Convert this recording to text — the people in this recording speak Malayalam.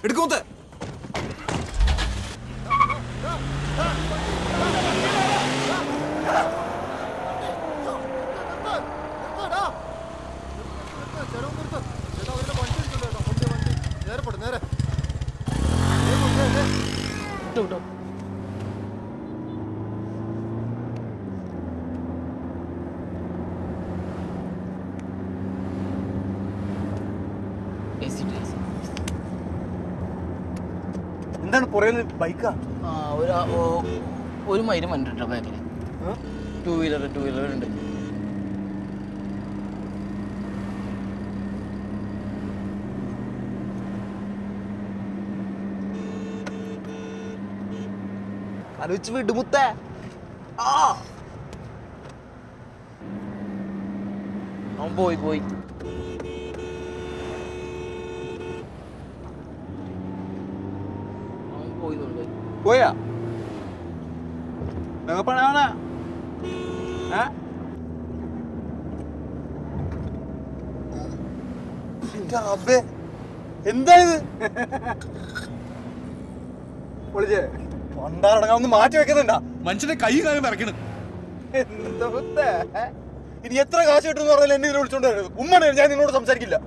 എടുക്കുമത്തെ എന്താണ് പുറകിൽ ബൈക്കാ? ഒരു മൈലും വന്നിട്ടോ ബാക്കിൽ. ടൂ വീലർ ഉണ്ട്. ആലോചിച്ച് വിടുമുത്തേ. അവൻ പോയി പോയാ പണാണ് എന്തായത്? പൊളിച്ചേ പണ്ടാറടങ്ങാൻ ഒന്ന് മാറ്റി വെക്കുന്നുണ്ടാ? മനുഷ്യന്റെ കൈ കാലം ഇറക്കണം. എന്താ ഇനി എത്ര കാശ് കിട്ടുമെന്ന് പറഞ്ഞാൽ എന്നെ വിളിച്ചോണ്ട് ഉമ്മ ഞാൻ നിന്നോട് സംസാരിക്കില്ല.